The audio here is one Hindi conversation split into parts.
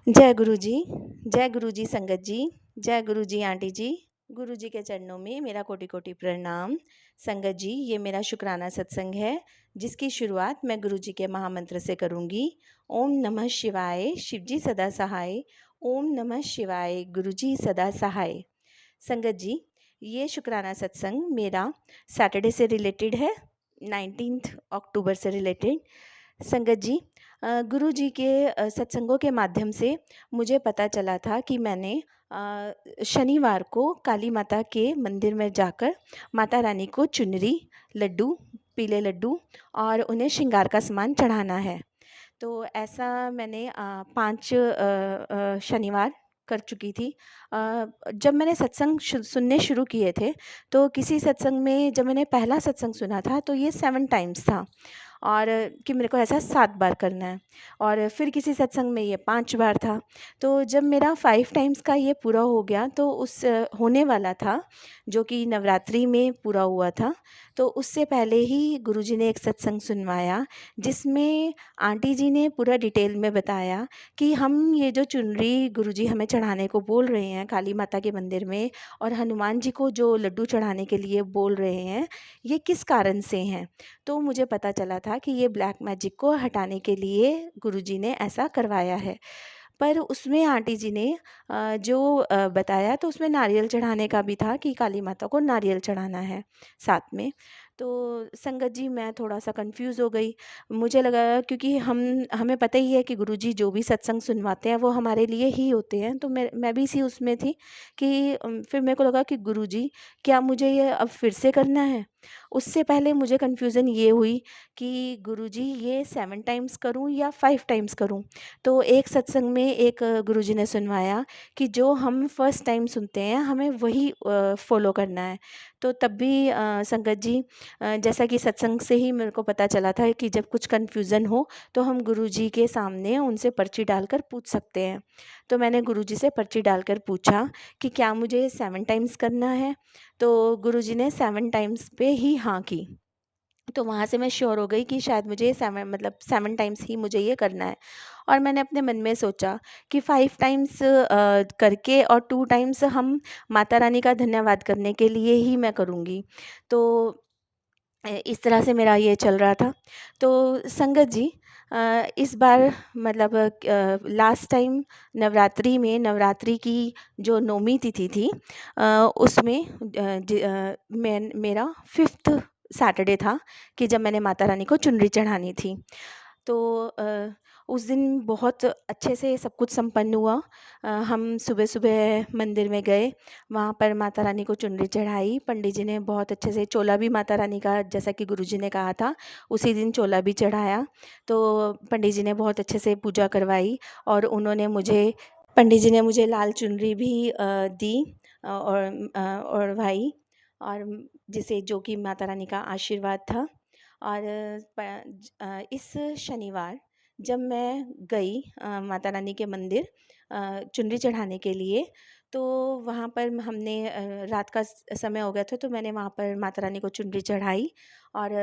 जय गुरु जी। जय गुरु जी संगत जी। जय गुरु जी आंटी जी। गुरु जी के चरणों में मेरा कोटि कोटि प्रणाम। संगत जी, ये मेरा शुक्राना सत्संग है जिसकी शुरुआत मैं गुरु जी के महामंत्र से करूँगी। ओम नमः शिवाय, शिव जी सदा सहाय। ओम नमः शिवाय, गुरु जी सदा सहाय। संगत जी, ये शुक्राना सत्संग मेरा सैटरडे से रिलेटेड है, 19 अक्टूबर से रिलेटेड। संगत जी, गुरु जी के सत्संगों के माध्यम से मुझे पता चला था कि मैंने शनिवार को काली माता के मंदिर में जाकर माता रानी को चुनरी, लड्डू, पीले लड्डू और उन्हें श्रृंगार का सामान चढ़ाना है। तो ऐसा मैंने 5 शनिवार कर चुकी थी। जब मैंने सत्संग सुनने शुरू किए थे, तो किसी सत्संग में जब मैंने पहला सत्संग सुना था तो ये 7 टाइम्स था और कि मेरे को ऐसा 7 बार करना है, और फिर किसी सत्संग में ये 5 बार था। तो जब मेरा 5 टाइम्स का ये पूरा हो गया तो उस होने वाला था जो कि नवरात्रि में पूरा हुआ था। तो उससे पहले ही गुरुजी ने एक सत्संग सुनवाया जिसमें आंटी जी ने पूरा डिटेल में बताया कि हम ये जो चुनरी गुरुजी हमें चढ़ाने को बोल रहे हैं काली माता के मंदिर में, और हनुमान जी को जो लड्डू चढ़ाने के लिए बोल रहे हैं, ये किस कारण से हैं। तो मुझे पता चला था कि ये ब्लैक मैजिक को हटाने के लिए गुरुजी ने ऐसा करवाया है। पर उसमें आंटी जी ने जो बताया तो उसमें नारियल चढ़ाने का भी था कि काली माता को नारियल चढ़ाना है साथ में। तो संगत जी, मैं थोड़ा-सा कन्फ्यूज़ हो गई। मुझे लगा, क्योंकि हमें पता ही है कि गुरुजी जो भी सत्संग सुनवाते हैं वो हमारे लिए ही होते हैं। तो मैं भी इसी उसमें थी कि फिर मेरे को लगा कि गुरुजी, क्या मुझे ये अब फिर से करना है? उससे पहले मुझे कन्फ्यूज़न ये हुई कि गुरुजी ये 7 टाइम्स करूँ या 5 टाइम्स करूँ? तो एक सत्संग में एक गुरुजी ने सुनवाया कि जो हम फर्स्ट टाइम सुनते हैं हमें वही फॉलो करना है। तो तब भी संगत जी, जैसा कि सत्संग से ही मेरे को पता चला था कि जब कुछ कन्फ्यूज़न हो तो हम गुरुजी के सामने उनसे पर्ची डालकर पूछ सकते हैं। तो मैंने गुरुजी से पर्ची डालकर पूछा कि क्या मुझे 7 टाइम्स करना है? तो गुरुजी ने 7 टाइम्स पे ही हाँ की। तो वहाँ से मैं श्योर हो गई कि शायद मुझे 7 टाइम्स ही मुझे ये करना है। और मैंने अपने मन में सोचा कि 5 टाइम्स करके और 2 टाइम्स हम माता रानी का धन्यवाद करने के लिए ही मैं करूँगी। तो इस तरह से मेरा ये चल रहा था। तो संगत जी, इस बार लास्ट टाइम नवरात्रि की जो नौमी तिथि थी, उसमें मेरा 5th सैटरडे था कि जब मैंने माता रानी को चुनरी चढ़ानी थी। तो उस दिन बहुत अच्छे से सब कुछ संपन्न हुआ। हम सुबह-सुबह मंदिर में गए, वहाँ पर माता रानी को चुनरी चढ़ाई। पंडित जी ने बहुत अच्छे से चोला भी माता रानी का, जैसा कि गुरुजी ने कहा था, उसी दिन चोला भी चढ़ाया। तो पंडित जी ने बहुत अच्छे से पूजा करवाई और पंडित जी ने मुझे लाल चुनरी भी दी और भाई, और जिसे जो कि माता रानी का आशीर्वाद था। और इस शनिवार जब मैं गई माता रानी के मंदिर चुनरी चढ़ाने के लिए, तो वहाँ पर हमने रात का समय हो गया था, तो मैंने वहाँ पर माता रानी को चुनरी चढ़ाई और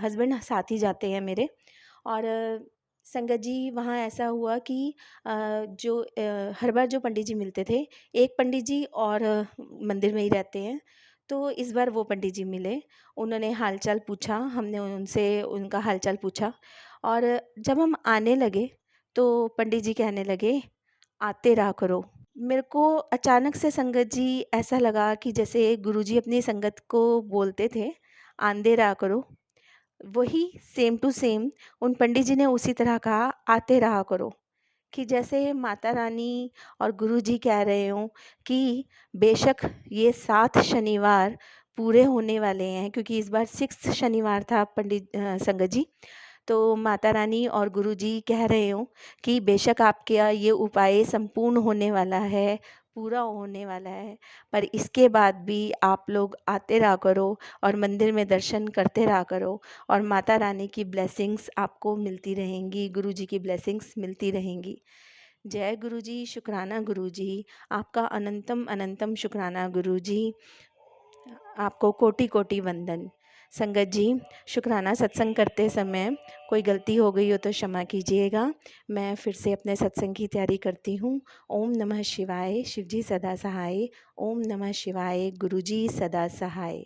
हस्बैंड साथ ही जाते हैं मेरे। और संगत जी, वहाँ ऐसा हुआ कि हर बार जो पंडित जी मिलते थे, एक पंडित जी और मंदिर में ही रहते हैं, तो इस बार वो पंडित जी मिले। उन्होंने हाल-चाल पूछा, हमने उनसे उनका हाल-चाल पूछा, और जब हम आने लगे, तो पंडित जी कहने लगे, "आते रहा करो।" मेरे को अचानक से संगत जी ऐसा लगा कि जैसे गुरुजी अपनी संगत को बोलते थे, "आंदे रहा करो।" वही सेम टू सेम उन पंडित जी ने उसी तरह कहा, "आते रहा करो।" कि जैसे माता रानी और गुरुजी कह रहे हों कि बेशक ये 7 शनिवार पूरे होने वाले हैं, क्योंकि इस बार 6th शनिवार था संगत जी। तो माता रानी और गुरुजी कह रहे हों कि बेशक आपका ये उपाय संपूर्ण होने वाला है, पूरा होने वाला है, पर इसके बाद भी आप लोग आते रहा करो और मंदिर में दर्शन करते रहा करो, और माता रानी की ब्लेसिंग्स आपको मिलती रहेंगी, गुरुजी की ब्लेसिंग्स मिलती रहेंगी। जय गुरुजी, शुक्राना गुरुजी, आपका अनंतम अनंतम शुक्राना गुरुजी, आपको कोटि कोटि वंदन। संगत जी, शुक्राना सत्संग करते समय कोई गलती हो गई हो तो क्षमा कीजिएगा। मैं फिर से अपने सत्संग की तैयारी करती हूँ। ओम नमः शिवाय, शिव जी सदा सहाय। ओम नमः शिवाय, गुरु जी सदा सहाय।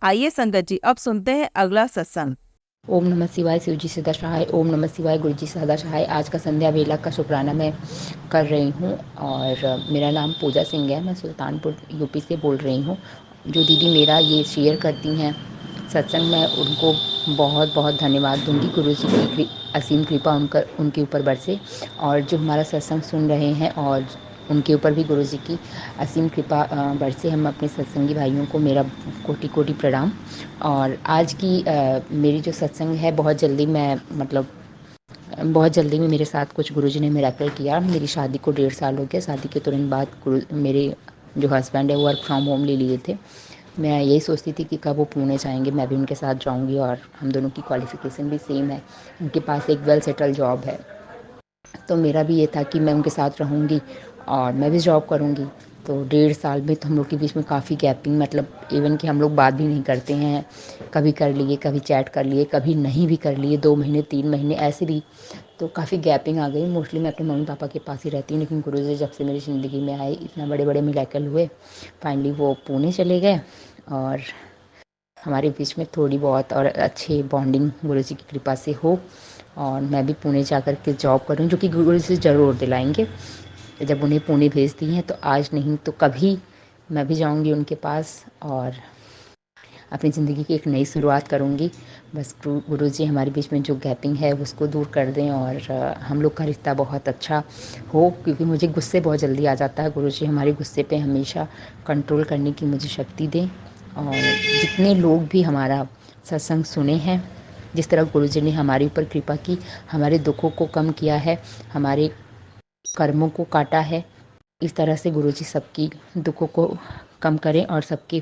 आइए संगत जी, अब सुनते हैं अगला सत्संग। ओम नमः शिवाय, शिव जी सदा सहाय। ओम नमः शिवाय, गुरु जी सदा सहाय। आज का संध्या वेला का शुक्राना मैं कर रही हूँ और मेरा नाम पूजा सिंह है। मैं सुल्तानपुर यूपी से बोल रही हूँ। जो दीदी मेरा ये शेयर करती हैं सत्संग, मैं उनको बहुत बहुत धन्यवाद दूंगी। गुरु जी की असीम कृपा उनके ऊपर बरसे, और जो हमारा सत्संग सुन रहे हैं और उनके ऊपर भी गुरु जी की असीम कृपा बरसे। हम अपने सत्संगी भाइयों को मेरा कोटि कोटि प्रणाम। और आज की मेरी जो सत्संग है, बहुत जल्दी में मेरे साथ कुछ गुरुजी ने मिरेकल किया। मेरी शादी को 1.5 साल हो गया। शादी के तुरंत बाद मेरे जो हस्बैंड है वो वर्क फ्रॉम होम ले लिए थे। मैं यही सोचती थी कि कब वो पुणे जाएंगे, मैं भी उनके साथ जाऊंगी, और हम दोनों की क्वालिफ़िकेशन भी सेम है। उनके पास एक वेल सेटल जॉब है, तो मेरा भी ये था कि मैं उनके साथ रहूँगी और मैं भी जॉब करूँगी। तो 1.5 साल में तो हम लोग के बीच में काफ़ी गैपिंग, मतलब इवन कि हम लोग बात भी नहीं करते हैं। कभी कर लिए, कभी चैट कर लिए, कभी नहीं भी कर लिए, 2 महीने 3 महीने ऐसे भी। तो काफ़ी गैपिंग आ गई। मोस्टली मैं अपने मम्मी पापा के पास ही रहती हूँ, लेकिन गुरुजी जब से मेरी ज़िंदगी में आए, इतना बड़े बड़े मिरेकल हुए। फाइनली वो पुणे चले गए और हमारे बीच में थोड़ी बहुत और अच्छी बॉन्डिंग गुरुजी की कृपा से हो, और मैं भी पुणे जा कर के जॉब करूँ, जो कि गुरुजी ज़रूर दिलाएंगे। जब उन्हें पुणे भेज दी हैं तो आज नहीं तो कभी मैं भी जाऊंगी उनके पास और अपनी ज़िंदगी की एक नई शुरुआत करूंगी। बस गुरुजी हमारे बीच में जो गैपिंग है उसको दूर कर दें, और हम लोग का रिश्ता बहुत अच्छा हो, क्योंकि मुझे गुस्से बहुत जल्दी आ जाता है। गुरुजी हमारे गुस्से पे हमेशा कंट्रोल करने की मुझे शक्ति दें। और जितने लोग भी हमारा सत्संग सुने हैं, जिस तरह गुरुजी ने हमारे ऊपर कृपा की, हमारे दुखों को कम किया है, हमारे कर्मों को काटा है, इस तरह से गुरुजी सबकी दुखों को कम करें और सबकी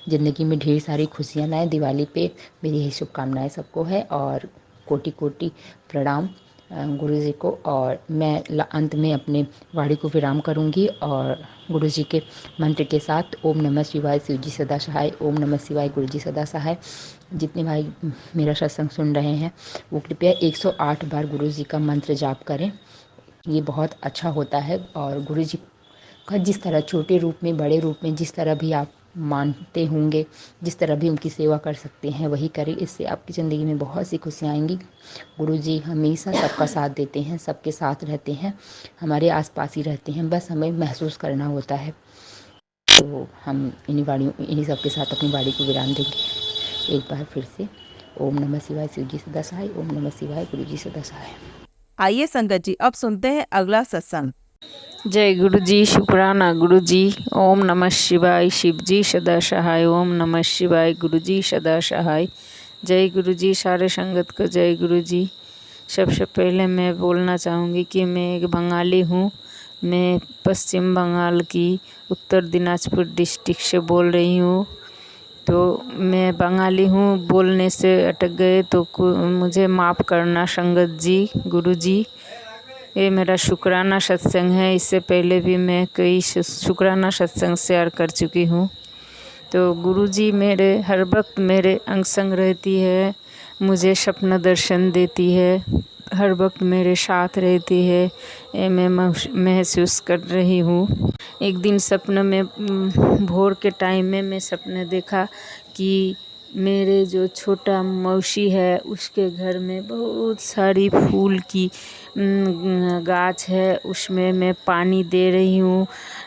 ज़िंदगी में ढेर सारी खुशियाँ लाएं। दिवाली पे मेरी यही शुभकामनाएं सबको है, और कोटि कोटि प्रणाम गुरुजी को। और मैं अंत में अपने वाणी को विराम करूंगी, और गुरुजी के मंत्र के साथ ओम नमः शिवाय, शिव जी सदा सहाय। ओम नमः शिवाय, गुरु जी सदा सहाय। जितने भाई मेरा सत्संग सुन रहे हैं वो कृपया 108 बार गुरुजी का मंत्र जाप करें। ये बहुत अच्छा होता है। और गुरुजी का जिस तरह छोटे रूप में, बड़े रूप में, जिस तरह भी आप मानते होंगे, जिस तरह भी उनकी सेवा कर सकते हैं वही करें। इससे आपकी ज़िंदगी में बहुत सी खुशियाँ आएंगी। गुरुजी हमेशा सबका साथ देते हैं, सबके साथ रहते हैं, हमारे आसपास ही रहते हैं, बस हमें महसूस करना होता है। तो हम इन्हीं सबके साथ अपनी वाणी को विराम देंगे। एक बार फिर से ओम नमः शिवाय, शिव जी सदा सहाय। ओम नमः शिवाय, गुरु जी सदा सहाय। आइए संगत जी, अब सुनते हैं अगला सत्संग। जय गुरु जी, शुक्राना गुरु जी। ओम नमः शिवाय, शिव जी सदा सहाय। ओम नमः शिवाय, गुरु जी सदा सहाय। जय गुरु जी, सारे संगत को जय गुरु जी। सबसे पहले मैं बोलना चाहूँगी कि मैं एक बंगाली हूँ। मैं पश्चिम बंगाल की उत्तर दिनाजपुर डिस्ट्रिक्ट से बोल रही हूँ। तो मैं बंगाली हूँ, बोलने से अटक गए तो मुझे माफ़ करना संगत जी, गुरु जी। ये मेरा शुक्राना सत्संग है। इससे पहले भी मैं कई शुक्राना सत्संग शेयर कर चुकी हूँ। तो गुरुजी मेरे हर वक्त मेरे अंग संग रहती है, मुझे सपना दर्शन देती है, हर वक्त मेरे साथ रहती है। ये मैं महसूस कर रही हूँ। एक दिन सपने में भोर के टाइम में मैं सपने देखा कि मेरे जो छोटा मौसी है उसके घर में बहुत सारी फूल की गाछ है, उसमें मैं पानी दे रही हूँ।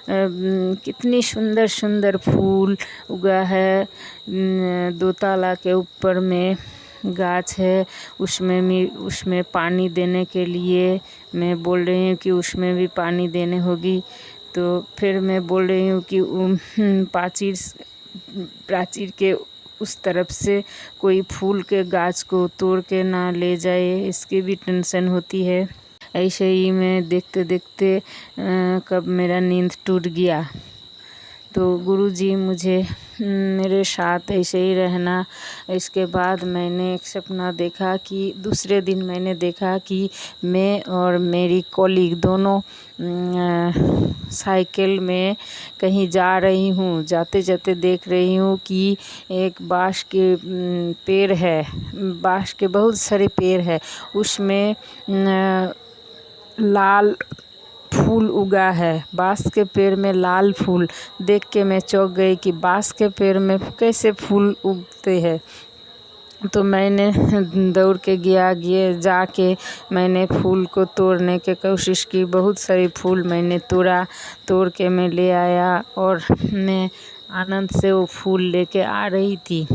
कितनी सुंदर सुंदर फूल उगा है। 2 ताला के ऊपर में गाछ है, उसमें पानी देने के लिए मैं बोल रही हूँ कि उसमें भी पानी देने होगी। तो फिर मैं बोल रही हूँ कि प्राचीर के उस तरफ से कोई फूल के गाछ को तोड़ के ना ले जाए, इसकी भी टेंशन होती है। ऐसे ही मैं देखते देखते कब मेरा नींद टूट गया। तो गुरुजी मुझे मेरे साथ ऐसे ही रहना। इसके बाद मैंने एक सपना देखा कि दूसरे दिन मैंने देखा कि मैं और मेरी कॉलीग दोनों साइकिल में कहीं जा रही हूँ। जाते जाते देख रही हूँ कि एक बाँस के पेड़ है, बाँस के बहुत सारे पेड़ है, उसमें लाल फूल उगा है। बाँस के पेड़ में लाल फूल देख के मैं चौंक गई कि बाँस के पेड़ में कैसे फूल उगते हैं। तो मैंने दौड़ के जाके मैंने फूल को तोड़ने की कोशिश की। बहुत सारी फूल मैंने तोड़ के मैं ले आया और मैं आनंद से वो फूल लेके आ रही थी।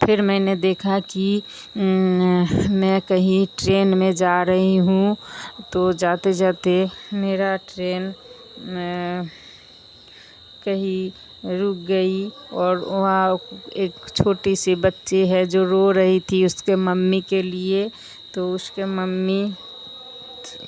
फिर मैंने देखा कि मैं कहीं ट्रेन में जा रही हूँ। तो जाते जाते मेरा ट्रेन कहीं रुक गई और वहाँ एक छोटी सी बच्ची है जो रो रही थी उसके मम्मी के लिए। तो उसके मम्मी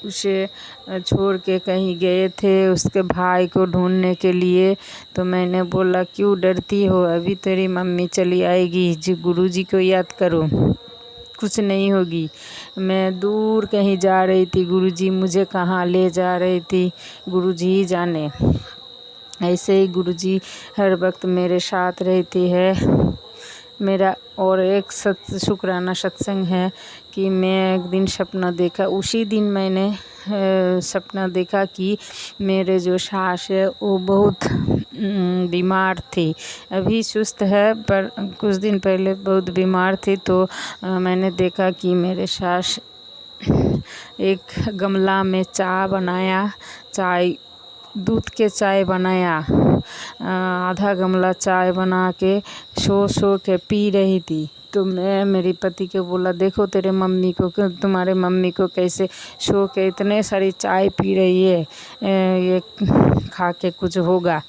उसे छोड़ के कहीं गए थे उसके भाई को ढूंढने के लिए। तो मैंने बोला क्यों डरती हो, अभी तेरी मम्मी चली आएगी, जी गुरुजी को याद करो, कुछ नहीं होगी। मैं दूर कहीं जा रही थी, गुरुजी मुझे कहाँ ले जा रही थी गुरुजी ही जाने। ऐसे ही गुरुजी हर वक्त मेरे साथ रहती है। मेरा और एक शुक्राना सत्संग है कि मैं एक दिन सपना देखा, उसी दिन मैंने सपना देखा कि मेरे जो सास है वो बहुत बीमार थी। अभी सुस्त है पर कुछ दिन पहले बहुत बीमार थी। तो मैंने देखा कि मेरे सास एक गमला में दूध के चाय बनाया, आधा गमला चाय बना के सो के पी रही थी। तो मैं मेरे पति को बोला देखो तुम्हारे मम्मी को कैसे सो के इतने सारी चाय पी रही है, ये खा के कुछ होगा।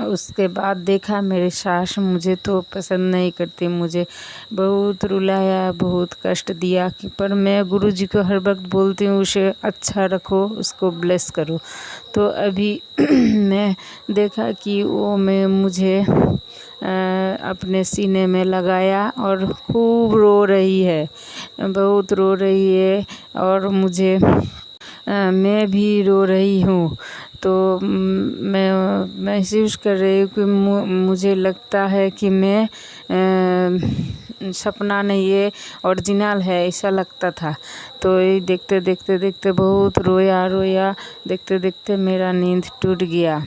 उसके बाद देखा मेरे सास मुझे तो पसंद नहीं करती, मुझे बहुत रुलाया, बहुत कष्ट दिया पर मैं गुरुजी को हर वक्त बोलती हूँ उसे अच्छा रखो, उसको ब्लेस करो। तो अभी मैं देखा कि वो मुझे अपने सीने में लगाया और खूब रो रही है, बहुत रो रही है और मैं भी रो रही हूँ। तो मैं महसूस कर रही हूँ कि मुझे लगता है कि मैं सपना नहीं है, ओरिजिनल है, ऐसा लगता था। तो ये देखते बहुत रोया, देखते देखते मेरा नींद टूट गया।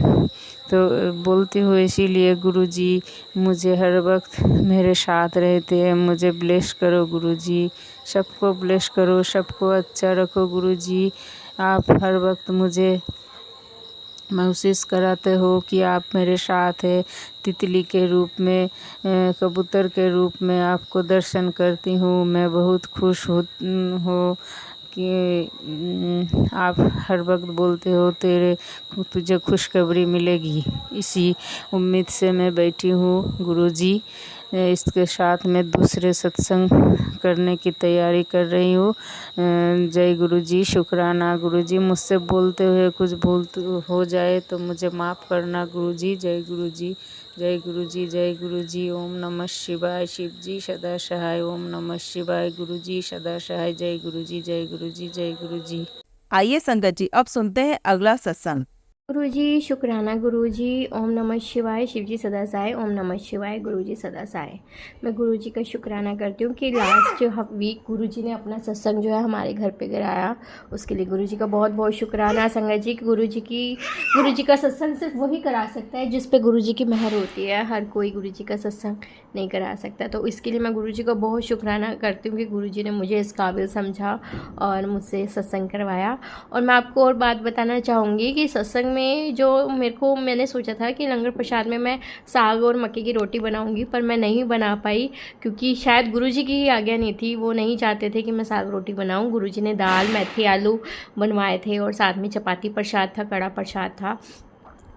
तो बोलती हूँ इसीलिए गुरुजी मुझे हर वक्त मेरे साथ रहते हैं, मुझे ब्लेस करो गुरुजी, सबको ब्लेस करो, सबको अच्छा रखो गुरुजी। आप हर वक्त मुझे महसूस कराते हो कि आप मेरे साथ है। तितली के रूप में, कबूतर के रूप में आपको दर्शन करती हूँ। मैं बहुत खुश हूँ कि आप हर वक्त बोलते हो तुझे खुशखबरी मिलेगी। इसी उम्मीद से मैं बैठी हूँ गुरुजी। इसके साथ मैं दूसरे सत्संग करने की तैयारी कर रही हूँ। जय गुरुजी, शुक्राना गुरुजी। मुझसे बोलते हुए कुछ भूल हो जाए तो मुझे माफ़ करना गुरुजी। जय गुरुजी, जय गुरुजी, जय गुरुजी। ओम नमः शिवाय। शिव जी सदा सहाय। ओम नमः शिवाय। गुरुजी सदा सहाय। जय गुरुजी, जय गुरुजी, जय गुरुजी। आइए संगत जी अब सुनते हैं अगला सत्संग। गुरुजी शुक्राना गुरुजी। ओम नमः शिवाय। शिवजी सदा सहाय। ओम नमः शिवाय। गुरुजी सदा सहाय। मैं गुरुजी का शुक्राना करती हूँ कि लास्ट वीक गुरुजी ने अपना सत्संग जो है हमारे घर पे कराया, उसके लिए गुरुजी का बहुत बहुत शुक्राना। संगत जी गुरुजी का सत्संग सिर्फ वही करा सकता है जिस पे गुरुजी की मेहर होती है, हर कोई गुरुजी का सत्संग नहीं करा सकता। तो इसके लिए मैं गुरुजी का बहुत शुक्राना करती हूँ कि गुरुजी ने मुझे इस काबिल समझा और मुझसे सत्संग करवाया। और मैं आपको और बात बताना चाहूँगी कि सत्संग में जो मैंने सोचा था कि लंगर प्रसाद में मैं साग और मक्के की रोटी बनाऊंगी, पर मैं नहीं बना पाई क्योंकि शायद गुरुजी की ही आज्ञा नहीं थी। वो नहीं चाहते थे कि मैं साग रोटी बनाऊं। गुरुजी ने दाल, मेथी, आलू बनवाए थे और साथ में चपाती प्रसाद था, कड़ा प्रसाद था।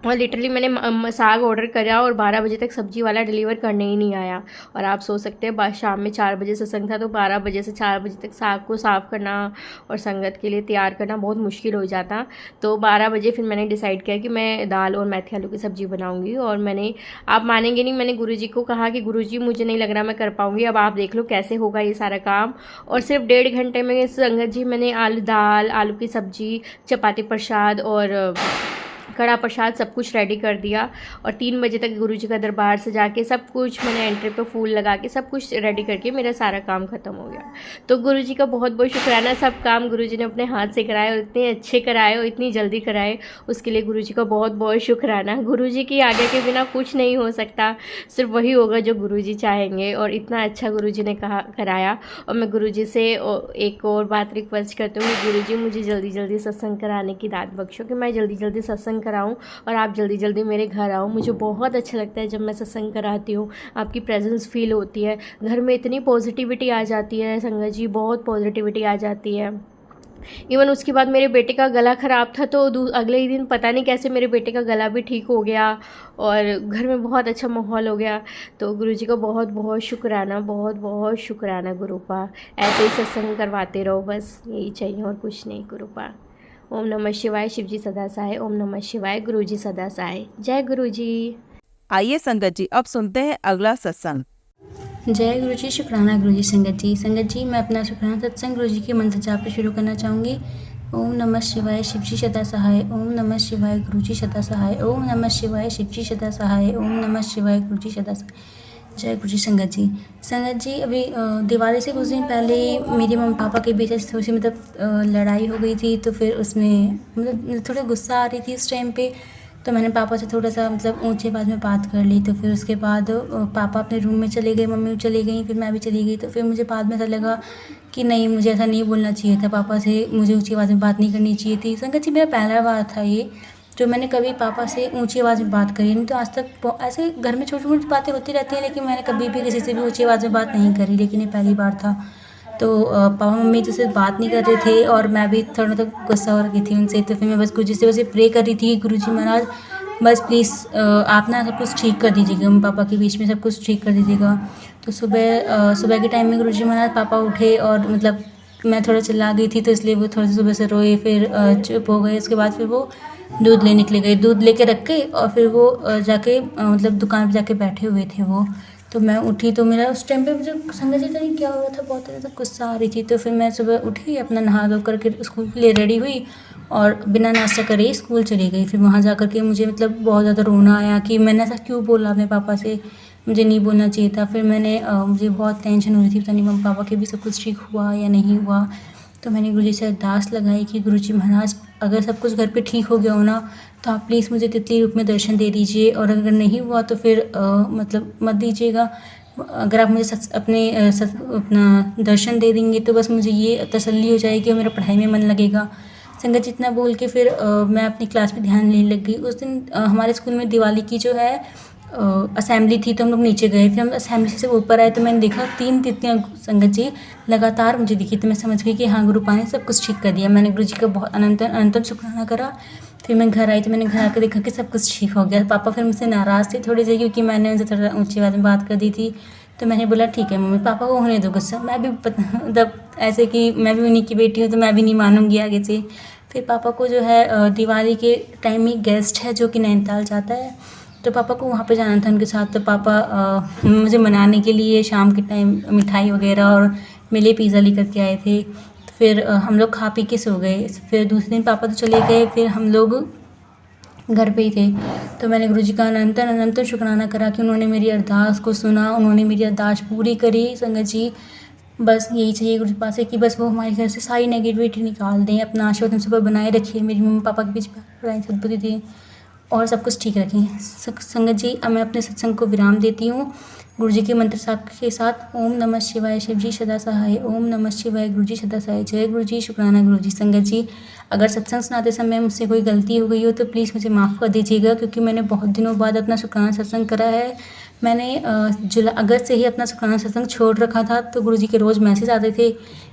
और लिटरली मैंने साग ऑर्डर करा और 12 बजे तक सब्जी वाला डिलीवर करने ही नहीं आया। और आप सोच सकते हैं शाम में 4 बजे सत्संग था, तो 12 बजे से 4 बजे तक साग को साफ़ करना और संगत के लिए तैयार करना बहुत मुश्किल हो जाता। तो 12 बजे फिर मैंने डिसाइड किया कि मैं दाल और मेथी आलू की सब्ज़ी बनाऊँगी। और आप मानेंगे नहीं, मैंने गुरुजी को कहा कि गुरुजी मुझे नहीं लग रहा मैं कर पाऊँगी, अब आप देख लो कैसे होगा ये सारा काम। और सिर्फ 1.5 घंटे में संगत जी मैंने दाल, आलू की सब्ज़ी, चपाती, प्रसाद और कड़ा प्रसाद सब कुछ रेडी कर दिया। और 3 बजे तक गुरुजी का दरबार सजा के सब कुछ मैंने एंट्री पे फूल लगा के सब कुछ रेडी करके मेरा सारा काम ख़त्म हो गया। तो गुरुजी का बहुत बहुत शुक्राना। सब काम गुरुजी ने अपने हाथ से कराए और इतने अच्छे कराए और इतनी जल्दी कराए, उसके लिए गुरुजी का बहुत बहुत शुक्राना। गुरुजी की आज्ञा के बिना कुछ नहीं हो सकता, सिर्फ वही होगा जो गुरुजी चाहेंगे। और इतना अच्छा गुरुजी ने कराया। और मैं गुरुजी से एक और बात रिक्वेस्ट करती हूँ कि गुरुजी मुझे जल्दी जल्दी सत्संग कराने की दात बख्शो, कि मैं जल्दी जल्दी सत्संग कराऊं और आप जल्दी जल्दी मेरे घर आओ। मुझे बहुत अच्छा लगता है जब मैं सत्संग कराती हूँ, आपकी प्रेजेंस फील होती है, घर में इतनी पॉजिटिविटी आ जाती है संगत जी, बहुत पॉजिटिविटी आ जाती है। इवन उसके बाद मेरे बेटे का गला ख़राब था, तो अगले ही दिन पता नहीं कैसे मेरे बेटे का गला भी ठीक हो गया और घर में बहुत अच्छा माहौल हो गया। तो गुरुजी का बहुत बहुत शुक्राना, बहुत बहुत शुक्राना गुरुपा। ऐसे ही सत्संग करवाते रहो, बस यही चाहिए और कुछ नहीं गुरुपा। ओम नमः शिवाय, शिवजी सदा सहाय। ओम नमः शिवाय, गुरुजी सदा सहाय। जय गुरुजी। आइए संगत जी अब सुनते हैं अगला सत्संग। जय गुरुजी, शुक्राना गुरुजी। संगत जी मैं अपना शुक्राना सत्संग गुरुजी के मंत्र जाप पे शुरू करना चाहूँगी। ओम नमः शिवाय, शिवजी सदा सहाय। ओम नमः शिवाय, गुरुजी सदा सहाय। ओम नमः शिवाय, शिवजी सदा सहाय। ओम नमः शिवाय, गुरुजी सदा सहाय। जय गुरुजी। संगत जी अभी दिवाली से कुछ दिन पहले मेरे मम्मी पापा के बीच थोड़ी सी लड़ाई हो गई थी। तो फिर उसमें थोड़ा गुस्सा आ रही थी उस टाइम पे, तो मैंने पापा से थोड़ा सा ऊंचे आवाज़ में बात कर ली। तो फिर उसके बाद पापा अपने रूम में चले गए, मम्मी चली गई, फिर मैं भी चली गई। तो फिर मुझे बाद में ऐसा लगा कि नहीं, मुझे ऐसा नहीं बोलना चाहिए था, पापा से मुझे ऊंची आवाज़ में बात नहीं करनी चाहिए थी। संगत जी मेरा पहला बार था ये जो मैंने कभी पापा से ऊंची आवाज़ में बात करी। नहीं तो आज तक ऐसे घर में छोटी मोटी बातें होती रहती हैं, लेकिन मैंने कभी भी किसी से भी ऊंची आवाज़ में बात नहीं करी, लेकिन ये पहली बार था। तो पापा मम्मी जैसे बात नहीं कर रहे थे और मैं भी थोड़ा गुस्सा हो रही थी उनसे। तो फिर मैं बस गुरुजी से वैसे प्रे कर रही थी, गुरुजी महाराज बस प्लीज़ आप ना सब कुछ ठीक कर दीजिएगा, मम्मी पापा के बीच में सब कुछ ठीक कर दीजिएगा। तो सुबह के टाइम में गुरुजी महाराज पापा उठे और मैं थोड़ा चिल्ला गई थी, तो इसलिए वो थोड़ी सुबह से रोए, फिर चुप हो गए। उसके बाद फिर वो दूध ले निकले गए, दूध लेके रख के और फिर वो जाके दुकान पे जाके बैठे हुए थे वो। तो मैं उठी तो मेरा उस टाइम पे मुझे समझ नहीं नहीं क्या हो रहा था, बहुत ज़्यादा गुस्सा आ रही थी। तो फिर मैं सुबह उठी, अपना नहा धो करके स्कूल के लिए रेडी हुई और बिना नाश्ता करे स्कूल चली गई। फिर वहाँ जा कर के मुझे बहुत ज़्यादा रोना आया कि मैंने ऐसा क्यों बोला अपने पापा से, मुझे नहीं बोलना चाहिए था। फिर मुझे बहुत टेंशन हो रही थी, पता नहीं मम्मी पापा के भी सब कुछ ठीक हुआ या नहीं हुआ। तो मैंने गुरुजी से अरदास लगाई कि गुरुजी महाराज अगर सब कुछ घर पे ठीक हो गया हो ना, तो आप प्लीज़ मुझे तितली रूप में दर्शन दे दीजिए, और अगर नहीं हुआ तो फिर मत दीजिएगा। अगर आप मुझे अपना दर्शन दे देंगे तो बस मुझे ये तसल्ली हो जाएगी और मेरा पढ़ाई में मन लगेगा। संगत जितना बोल के फिर मैं अपनी क्लास में ध्यान लेने लग गई। उस दिन हमारे स्कूल में दिवाली की जो है असेंबली थी, तो हम लोग नीचे गए। फिर हम असेंबली से ऊपर आए तो मैंने देखा 3 तितलियाँ संगत जी लगातार मुझे दिखी। तो मैं समझ गई कि हाँ, गुरुपा ने सब कुछ ठीक कर दिया। मैंने गुरुजी का बहुत अनंतम शुक्राना करा। फिर मैं घर आई तो मैंने घर आकर देखा कि सब कुछ ठीक हो गया। पापा फिर मुझसे नाराज़ थे थोड़ी सी, क्योंकि मैंने उनसे थोड़ा ऊँची आवाज़ में बात कर दी थी। तो मैंने बोला ठीक है मम्मी, पापा को होने दो गुस्सा, मैं भी ऐसे कि मैं भी उन्हीं की बेटी हूँ, तो मैं भी नहीं मानूंगी आगे से। फिर पापा को जो है दिवाली के टाइम में गेस्ट है जो कि नैनीताल जाता है, तो पापा को वहाँ पे जाना था उनके साथ। तो पापा मुझे मनाने के लिए शाम के टाइम मिठाई वगैरह और मेरे लिए पिज़्ज़ा लेकर के आए थे। तो फिर हम लोग खा पी के सो गए। फिर दूसरे दिन पापा तो चले गए, फिर हम लोग घर पे ही थे। तो मैंने गुरुजी का अनंत शुक्राना करा कि उन्होंने मेरी अरदास को सुना, उन्होंने मेरी अरदास पूरी करी। संगत जी बस यही चाहिए गुरुजी पास से कि बस वो हमारे घर से सारी नेगेटिविटी निकाल दें, अपना आशीर्वाद हम सब पर बनाए रखिए, मेरी मम्मी पापा के बीच में सद्बुद्धि दें और सब कुछ ठीक रखें। संगत जी अब मैं अपने सत्संग को विराम देती हूँ गुरुजी के मंत्र साथ के साथ। ओम नमः शिवाय, शिवजी सदा सहाय। ओम नमः शिवाय, गुरुजी सदा सहाय। जय गुरुजी, शुक्राना गुरुजी। संगत जी अगर सत्संग सुनाते समय मुझसे कोई गलती हो गई हो तो प्लीज़ मुझे माफ़ कर दीजिएगा, क्योंकि मैंने बहुत दिनों बाद अपना शुक्राना सत्संग करा है। मैंने अगस्त से ही अपना शुक्राना सत्संग छोड़ रखा था। तो गुरुजी के रोज़ मैसेज आते थे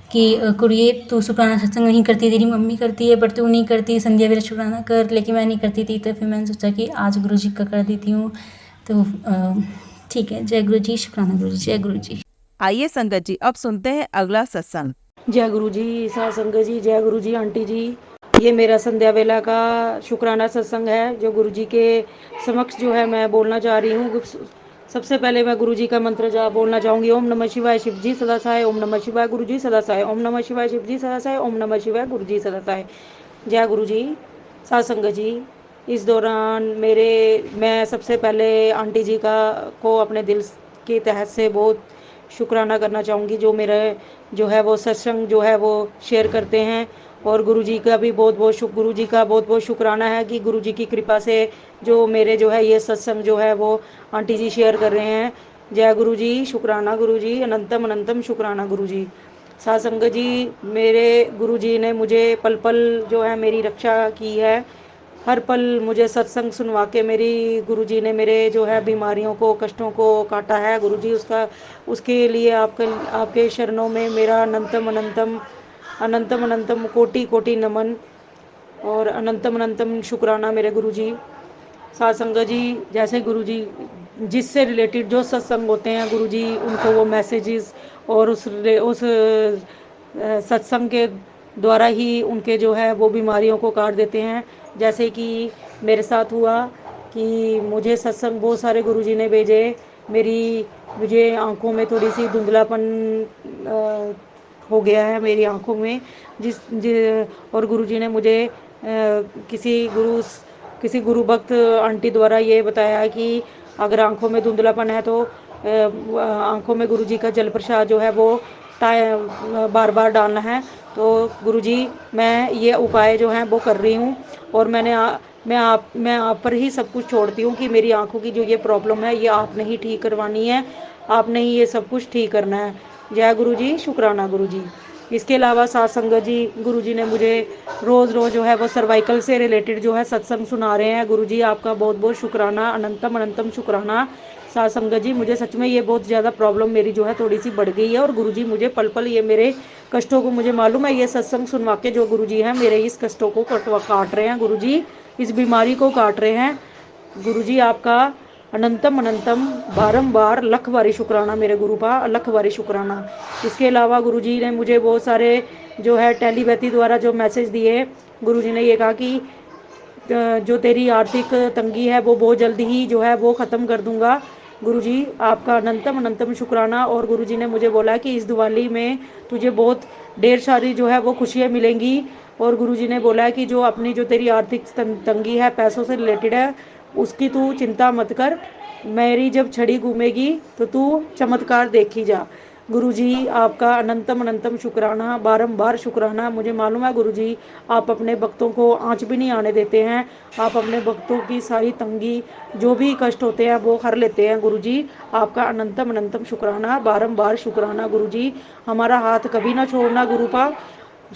कि कुड़िए तू शुक्राना सत्संग नहीं करती, तेरी मम्मी करती है पर तू नहीं करती, संध्या वेला शुक्राना कर, लेकिन मैं नहीं करती थी। तो फिर मैंने सोचा कि आज गुरु जी का कर देती हूँ। तो ठीक है। जय गुरु जी, शुक्राना गुरु जी, जय गुरु जी। आइए संगत जी अब सुनते हैं अगला सत्संग। जय गुरु जी, साध संगत जी, जय गुरु जी, आंटी जी। ये मेरा संध्या वेला का शुक्राना सत्संग है जो गुरु जी के समक्ष जो है मैं बोलना चाह रही हूँ। सबसे पहले मैं गुरु जी का मंत्र जाप बोलना चाहूँगी। ओम नमः शिवाय शिव जी सदा सहाय, ओम नमः शिवाय गुरु जी सदा सहाय, ओम नमः शिवाय शिव जी सदा सहाय, ओम नमः शिवाय गुरु जी सदा सहाय। जय गुरु जी, साध संगत जी। इस दौरान मैं सबसे पहले आंटी जी को अपने दिल के तहत से बहुत शुक्राना करना चाहूँगी जो मेरा जो है वो सत्संग जो है वो शेयर करते हैं। और गुरु जी का बहुत बहुत शुक्राना है कि गुरु जी की कृपा से जो मेरे जो है ये सत्संग जो है वो आंटी जी शेयर कर रहे हैं। जय गुरु जी, शुक्राना गुरु जी, अनंतम अनंतम शुक्राना गुरु जी। साध संगत जी, मेरे गुरु जी ने मुझे पल पल जो है मेरी रक्षा की है। हर पल मुझे सत्संग सुनवा के मेरी गुरुजी ने मेरे जो है बीमारियों को कष्टों को काटा है। गुरुजी उसके लिए आपके शरणों में मेरा अनंतम अनंतम अनंतम अनंतम कोटि कोटि नमन और अनंतम अनंतम शुक्राना मेरे गुरुजी। साध संगत जी, जैसे गुरुजी जिससे रिलेटेड जो सत्संग होते हैं गुरुजी उनको वो मैसेजेस और उस सत्संग के द्वारा ही उनके जो है वो बीमारियों को काट देते हैं। जैसे कि मेरे साथ हुआ कि मुझे सत्संग बहुत सारे गुरुजी ने भेजे। मुझे आंखों में थोड़ी सी धुंधलापन हो गया है मेरी आंखों में और गुरुजी ने मुझे किसी गुरु भक्त आंटी द्वारा ये बताया कि अगर आंखों में धुंधलापन है तो आंखों में गुरुजी का जल प्रसाद जो है वो बार बार डालना है। तो गुरुजी मैं ये उपाय जो है वो कर रही हूँ और मैं आप पर ही सब कुछ छोड़ती हूँ कि मेरी आंखों की जो ये प्रॉब्लम है ये आपने ही ठीक करवानी है, आपने ही ये सब कुछ ठीक करना है। जय गुरु जी, शुक्राना गुरु जी। इसके अलावा साध संगत जी, गुरु जी ने मुझे रोज़ रोज़ जो है वो सर्वाइकल से रिलेटेड जो है सत्संग सुना रहे हैं। गुरु जी आपका बहुत बहुत शुक्राना, अनंतम अनंतम शुक्राना। साध संगत जी, मुझे सच में ये बहुत ज़्यादा प्रॉब्लम मेरी जो है थोड़ी सी बढ़ गई है और गुरु जी मुझे पल पल ये मेरे कष्टों को मुझे मालूम है ये सत्संग सुनवा के जो गुरु जी हैं मेरे इस कष्टों को काट रहे हैं। गुरु जी इस बीमारी को काट रहे हैं। गुरु जी आपका अनंतम अनंतम बारंबार लख बारी शुक्राना मेरे गुरु का, लख बारी शुक्राना। इसके अलावा गुरु जी ने मुझे बहुत सारे जो है टेलीपैथी द्वारा जो मैसेज दिए। गुरु जी ने ये कहा कि जो तेरी आर्थिक तंगी है वो बहुत जल्दी ही जो है वो ख़त्म कर दूंगा। गुरुजी आपका अनंतम अनंतम शुक्राना। और गुरुजी ने मुझे बोला कि इस दिवाली में तुझे बहुत ढेर सारी जो है वो खुशियाँ मिलेंगी। और गुरुजी ने बोला कि जो तेरी आर्थिक तंगी है, पैसों से रिलेटेड है, उसकी तू चिंता मत कर, मेरी जब छड़ी घूमेगी तो तू चमत्कार देखी जा। गुरुजी आपका अनंतम अनंतम शुक्राना, बारंबार शुक्राना। मुझे मालूम है गुरुजी आप अपने भक्तों को आँच भी नहीं आने देते हैं, आप अपने भक्तों की सारी तंगी जो भी कष्ट होते हैं वो हर लेते हैं। गुरुजी आपका अनंतम अनंतम शुक्राना, बारंबार शुक्राना। गुरुजी हमारा हाथ कभी ना छोड़ना, गुरु का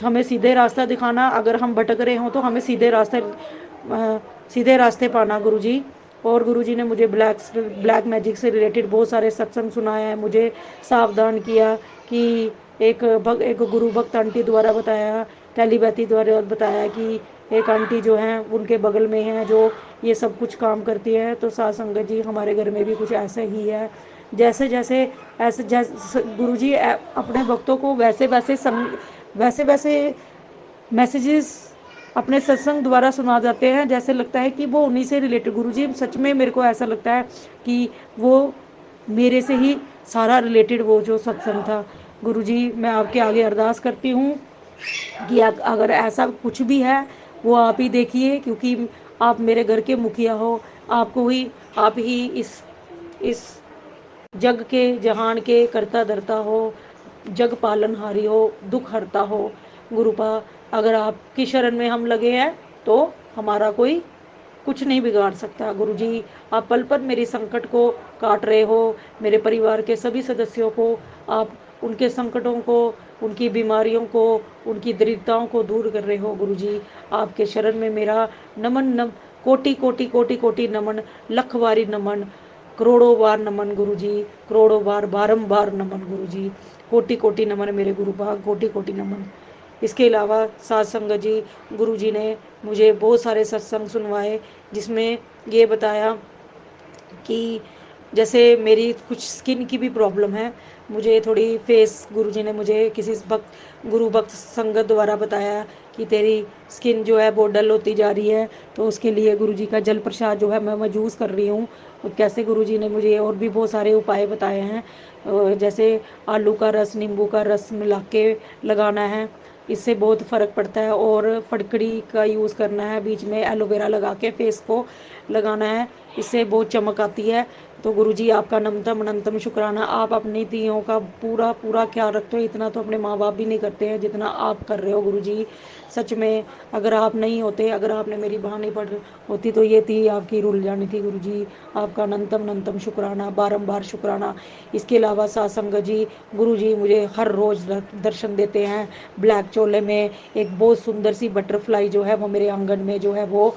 हमें सीधे रास्ता दिखाना, अगर हम भटक रहे हों तो हमें सीधे रास्ते पाना गुरुजी। और गुरुजी ने मुझे ब्लैक मैजिक से रिलेटेड बहुत सारे सत्संग सुनाए हैं, मुझे सावधान किया कि एक गुरु भक्त आंटी द्वारा बताया, टेलीपैथी द्वारा बताया कि एक आंटी जो हैं उनके बगल में हैं जो ये सब कुछ काम करती है। तो साध संगत जी हमारे घर में भी कुछ ऐसा ही है। जैसे गुरुजी अपने भक्तों को वैसे वैसे मैसेजेस अपने सत्संग द्वारा सुना जाते हैं, जैसे लगता है कि वो उन्हीं से रिलेटेड। गुरुजी सच में मेरे को ऐसा लगता है कि वो मेरे से ही सारा रिलेटेड वो जो सत्संग था। गुरुजी मैं आपके आगे अरदास करती हूँ कि अगर ऐसा कुछ भी है वो आप ही देखिए, क्योंकि आप मेरे घर के मुखिया हो, आप ही इस जग के जहान के करता धरता हो, जग पालनहारी हो, दुख हरता हो। गुरुपा अगर आपकी शरण में हम लगे हैं तो हमारा कोई कुछ नहीं बिगाड़ सकता। गुरुजी आप पल पल मेरी संकट को काट रहे हो, मेरे परिवार के सभी सदस्यों को आप उनके संकटों को, उनकी बीमारियों को, उनकी दरिद्रताओं को दूर कर रहे हो। गुरुजी आपके शरण में मेरा नमन कोटि कोटि कोटि कोटि नमन, लखवारी नमन। करोड़ों बार नमन गुरुजी, करोड़ों बार बारंबार नमन गुरुजी, कोटि कोटि नमन मेरे गुरु भाग, कोटि कोटि नमन। इसके अलावा साध संगत जी, गुरुजी ने मुझे बहुत सारे सत्संग सुनवाए, जिसमें ये बताया कि जैसे मेरी कुछ स्किन की भी प्रॉब्लम है, मुझे थोड़ी फेस, गुरुजी ने मुझे किसी गुरु भक्त संगत द्वारा बताया कि तेरी स्किन जो है वो डल होती जा रही है, तो उसके लिए गुरुजी का जल प्रसाद जो है मैं यूज़ कर रही हूँ। कैसे गुरुजी ने मुझे और भी बहुत सारे उपाय बताए हैं, जैसे आलू का रस, नींबू का रस मिला के लगाना है, इससे बहुत फ़र्क पड़ता है। और फटकड़ी का यूज़ करना है, बीच में एलोवेरा लगा के फेस को लगाना है, इससे बहुत चमक आती है। तो गुरुजी आपका नमतम अनंतम शुक्राना, आप अपनी तियों का पूरा पूरा ख्याल रखते हो, इतना तो अपने माँ बाप भी नहीं करते हैं जितना आप कर रहे हो गुरुजी। सच में अगर आप नहीं होते, अगर आपने मेरी बाह नहीं पढ़ होती तो ये ती आपकी रुल जानी थी गुरुजी। आपका अनंतम अनंतम शुक्राना, बारंबार शुक्राना। इसके अलावा साथ संगत जी, गुरुजी मुझे हर रोज़ दर्शन देते हैं ब्लैक चोले में। एक बहुत सुंदर सी बटरफ्लाई जो है वो मेरे आंगन में जो है वो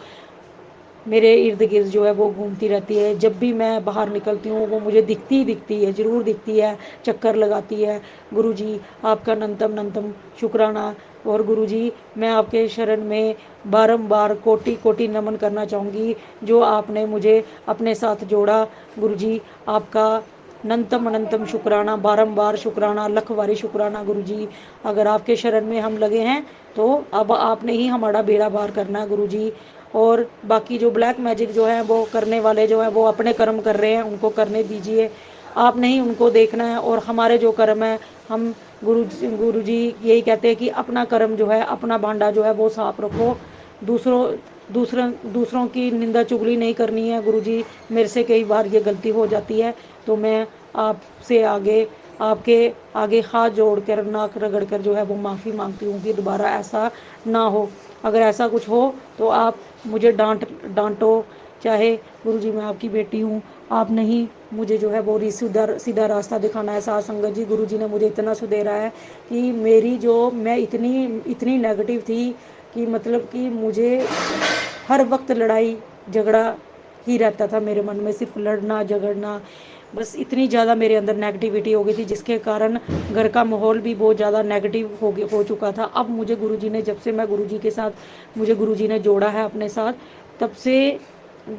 मेरे इर्द गिर्द जो है वो घूमती रहती है। जब भी मैं बाहर निकलती हूँ वो मुझे दिखती ही दिखती है, ज़रूर दिखती है, चक्कर लगाती है। गुरुजी आपका अनंतम अनंतम शुक्राना। और गुरुजी मैं आपके शरण में बारंबार कोटि कोटि नमन करना चाहूँगी, जो आपने मुझे अपने साथ जोड़ा। गुरुजी आपका अनंतम अनंतम शुक्राना, बारंबार शुक्राना, लखवारी शुक्राना गुरुजी। अगर आपके शरण में हम लगे हैं तो अब आपने ही हमारा बेड़ा पार करना है गुरुजी। और बाकी जो ब्लैक मैजिक जो है वो करने वाले जो है वो अपने कर्म कर रहे हैं, उनको करने दीजिए, आप नहीं उनको देखना है। और हमारे जो कर्म है, हम गुरुजी यही कहते हैं कि अपना कर्म जो है, अपना भांडा जो है वो साफ रखो, दूसरों की निंदा चुगली नहीं करनी है गुरुजी। मेरे से कई बार ये गलती हो जाती है, तो मैं आपसे आपके आगे हाथ जोड़कर, नाक रगड़ कर जो है वो माफ़ी मांगती हूँ कि दोबारा ऐसा ना हो। अगर ऐसा कुछ हो तो आप मुझे डांटो, चाहे गुरुजी मैं आपकी बेटी हूँ, आप नहीं मुझे जो है वो सीधा रास्ता दिखाना है। साथ संगत जी, गुरुजी ने मुझे इतना सुधेरा है कि मैं इतनी इतनी नेगेटिव थी कि मतलब कि मुझे हर वक्त लड़ाई झगड़ा ही रहता था मेरे मन में, सिर्फ लड़ना झगड़ना, बस इतनी ज़्यादा मेरे अंदर नेगेटिविटी हो गई थी, जिसके कारण घर का माहौल भी बहुत ज़्यादा नेगेटिव हो चुका था। अब मुझे गुरुजी ने, जब से मैं गुरुजी के साथ, मुझे गुरुजी ने जोड़ा है अपने साथ, तब से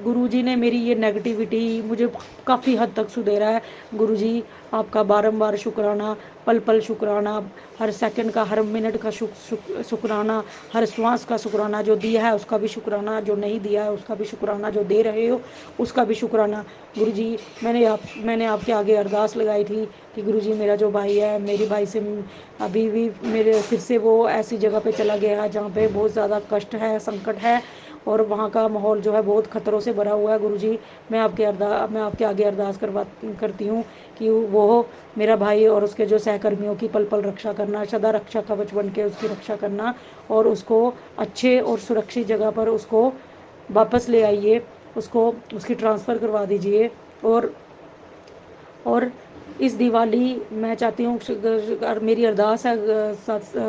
गुरुजी ने मेरी ये नेगेटिविटी मुझे काफ़ी हद तक सुधेरा है। गुरुजी आपका बारंबार शुक्राना, पल पल शुक्राना, हर सेकंड का, हर मिनट का शुक्राना, हर श्वास का शुक्राना, जो दिया है उसका भी शुक्राना, जो नहीं दिया है उसका भी शुक्राना, जो दे रहे हो उसका भी शुक्राना। गुरुजी मैंने आपके आगे अरदास लगाई थी कि गुरुजी मेरा जो भाई है, मेरी भाई से अभी भी मेरे फिर से वो ऐसी जगह पे चला गया है जहाँ पे बहुत ज़्यादा कष्ट है, संकट है, और वहाँ का माहौल जो है बहुत खतरों से भरा हुआ है। गुरुजी मैं आपके आगे अरदास करती हूँ कि वो मेरा भाई और उसके जो सहकर्मियों की पल पल रक्षा करना, सदा रक्षा कवच बन के उसकी रक्षा करना, और उसको अच्छे और सुरक्षित जगह पर उसको वापस ले आइए, उसको उसकी ट्रांसफ़र करवा दीजिए। और इस दिवाली मैं चाहती हूँ, मेरी अरदास है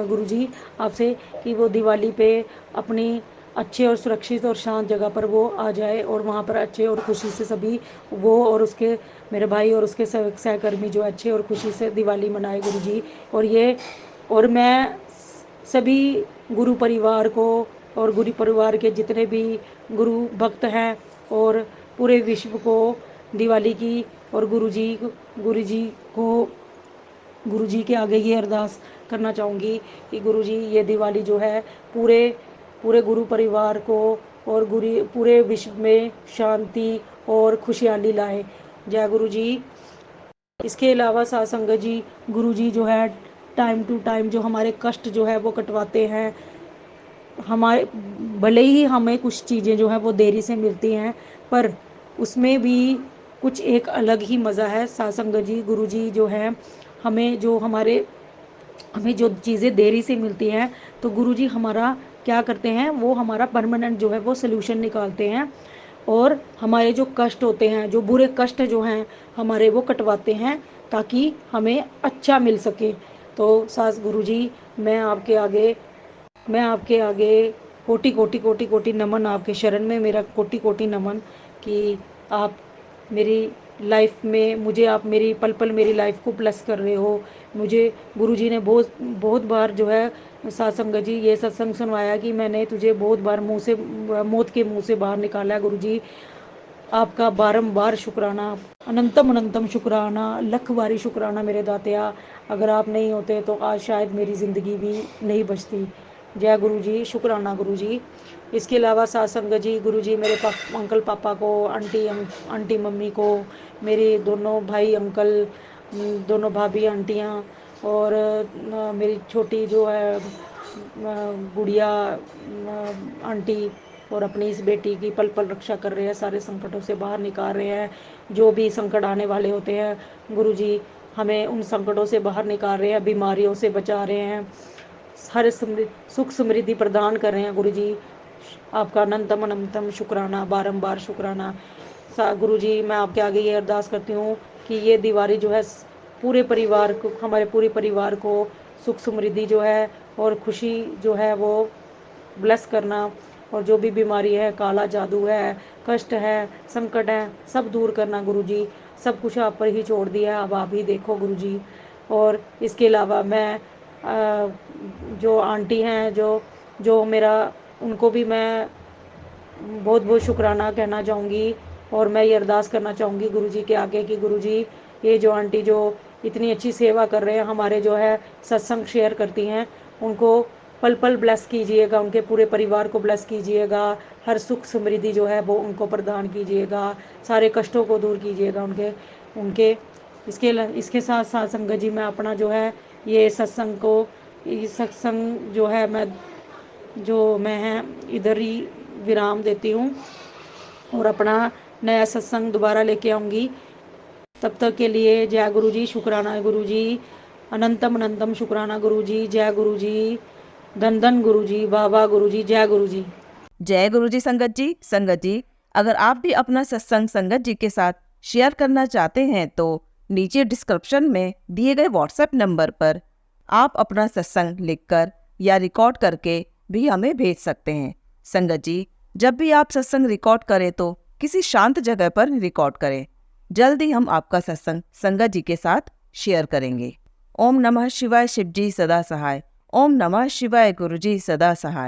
गुरुजी आपसे कि वो दिवाली पे अपनी अच्छे और सुरक्षित और शांत जगह पर वो आ जाए, और वहाँ पर अच्छे और खुशी से सभी, वो और उसके, मेरे भाई और उसके सहकर्मी जो अच्छे और खुशी से दिवाली मनाए गुरुजी। और मैं सभी गुरु परिवार को, और गुरु परिवार के जितने भी गुरु भक्त हैं, और पूरे विश्व को दिवाली की, और गुरुजी को गुरुजी के आगे ये अरदास करना चाहूँगी कि गुरुजी ये दिवाली जो है पूरे पूरे गुरु परिवार को और पूरे विश्व में शांति और खुशहाली लाए। जय गुरुजी। इसके अलावा साथ संगत जी, गुरुजी जो है टाइम टू टाइम जो हमारे कष्ट जो है वो कटवाते हैं। हमारे भले ही हमें कुछ चीज़ें जो है वो देरी से मिलती हैं, पर उसमें भी कुछ एक अलग ही मज़ा है। साथ संगत जी, गुरुजी जो है हमें जो चीज़ें देरी से मिलती हैं, तो गुरुजी हमारा क्या करते हैं, वो हमारा परमानेंट जो है वो सल्यूशन निकालते हैं, और हमारे जो कष्ट होते हैं, जो बुरे कष्ट जो हैं हमारे, वो कटवाते हैं ताकि हमें अच्छा मिल सके। तो सास गुरुजी मैं आपके आगे कोटि कोटि कोटि कोटि नमन, आपके शरण में मेरा कोटि कोटि नमन कि आप मेरी लाइफ में मुझे आप मेरी पल पल मेरी लाइफ को ब्लेस कर रहे हो। मुझे गुरुजी ने बहुत बहुत बार जो है साथ संगत जी ये सत्संग सुनवाया कि मैंने तुझे बहुत बार मुंह से मौत के मुंह से बाहर निकाला है। गुरुजी आपका बारंबार शुक्राना, अनंतम अनंतम शुक्राना, लख बारी शुक्राना मेरे दातिया। अगर आप नहीं होते तो आज शायद मेरी ज़िंदगी भी नहीं बचती। जय गुरु जी, शुक्राना गुरु जी। इसके अलावा साथ संगत जी, गुरु जी मेरे अंकल पापा को, आंटी मम्मी को, मेरे दोनों भाई अंकल, दोनों भाभी आंटियाँ, और मेरी छोटी जो है गुड़िया आंटी, और अपनी इस बेटी की पल पल रक्षा कर रहे हैं, सारे संकटों से बाहर निकाल रहे हैं। जो भी संकट आने वाले होते हैं गुरुजी हमें उन संकटों से बाहर निकाल रहे हैं, बीमारियों से बचा रहे हैं, हर सुख समृद्धि प्रदान कर रहे हैं। गुरुजी आपका अनंतम अनंतम शुक्राना, बारंबार शुक्राना। गुरुजी मैं आपके आगे ये अरदास करती हूँ कि ये दिवाली जो है पूरे परिवार को, हमारे पूरे परिवार को सुख समृद्धि जो है और खुशी जो है वो ब्लेस करना, और जो भी बीमारी है, काला जादू है, कष्ट है, संकट है, सब दूर करना गुरुजी। सब कुछ आप पर ही छोड़ दिया है, अब आप ही देखो गुरुजी। और इसके अलावा मैं जो आंटी हैं जो जो मेरा, उनको भी मैं बहुत बहुत शुक्राना कहना चाहूँगी। और मैं ये अरदास करना चाहूँगी गुरुजी के आगे कि गुरुजी ये जो आंटी जो इतनी अच्छी सेवा कर रहे हैं, हमारे जो है सत्संग शेयर करती हैं, उनको पल पल ब्लेस कीजिएगा, उनके पूरे परिवार को ब्लेस कीजिएगा, हर सुख समृद्धि जो है वो उनको प्रदान कीजिएगा, सारे कष्टों को दूर कीजिएगा उनके उनके इसके साथ साथ संगत जी मैं अपना जो है ये सत्संग जो है मैं है इधर ही विराम देती हूँ, और अपना नया सत्संग दोबारा लेके आऊँगी। तब तक के लिए जय गुरु जी, शुक्राना गुरु जी, अनंतम अनंतम शुक्राना गुरु जी। जय गुरु जी, धन धन गुरु जी, बाबा गुरु जी, जय गुरु जी। जय गुरु जी संगत जी। संगत जी, अगर आप भी अपना सत्संग संगत जी के साथ शेयर करना चाहते हैं तो नीचे डिस्क्रिप्शन में दिए गए व्हाट्सएप नंबर पर आप अपना सत्संग लिखकर या रिकॉर्ड करके भी हमें भेज सकते हैं। संगत जी, जब भी आप सत्संग रिकॉर्ड करें तो किसी शांत जगह पर रिकॉर्ड करें। जल्दी हम आपका सत्संग संगत जी के साथ शेयर करेंगे। ओम नमः शिवाय, शिव जी सदा सहाय। ओम नमः शिवाय, गुरु जी सदा सहाय।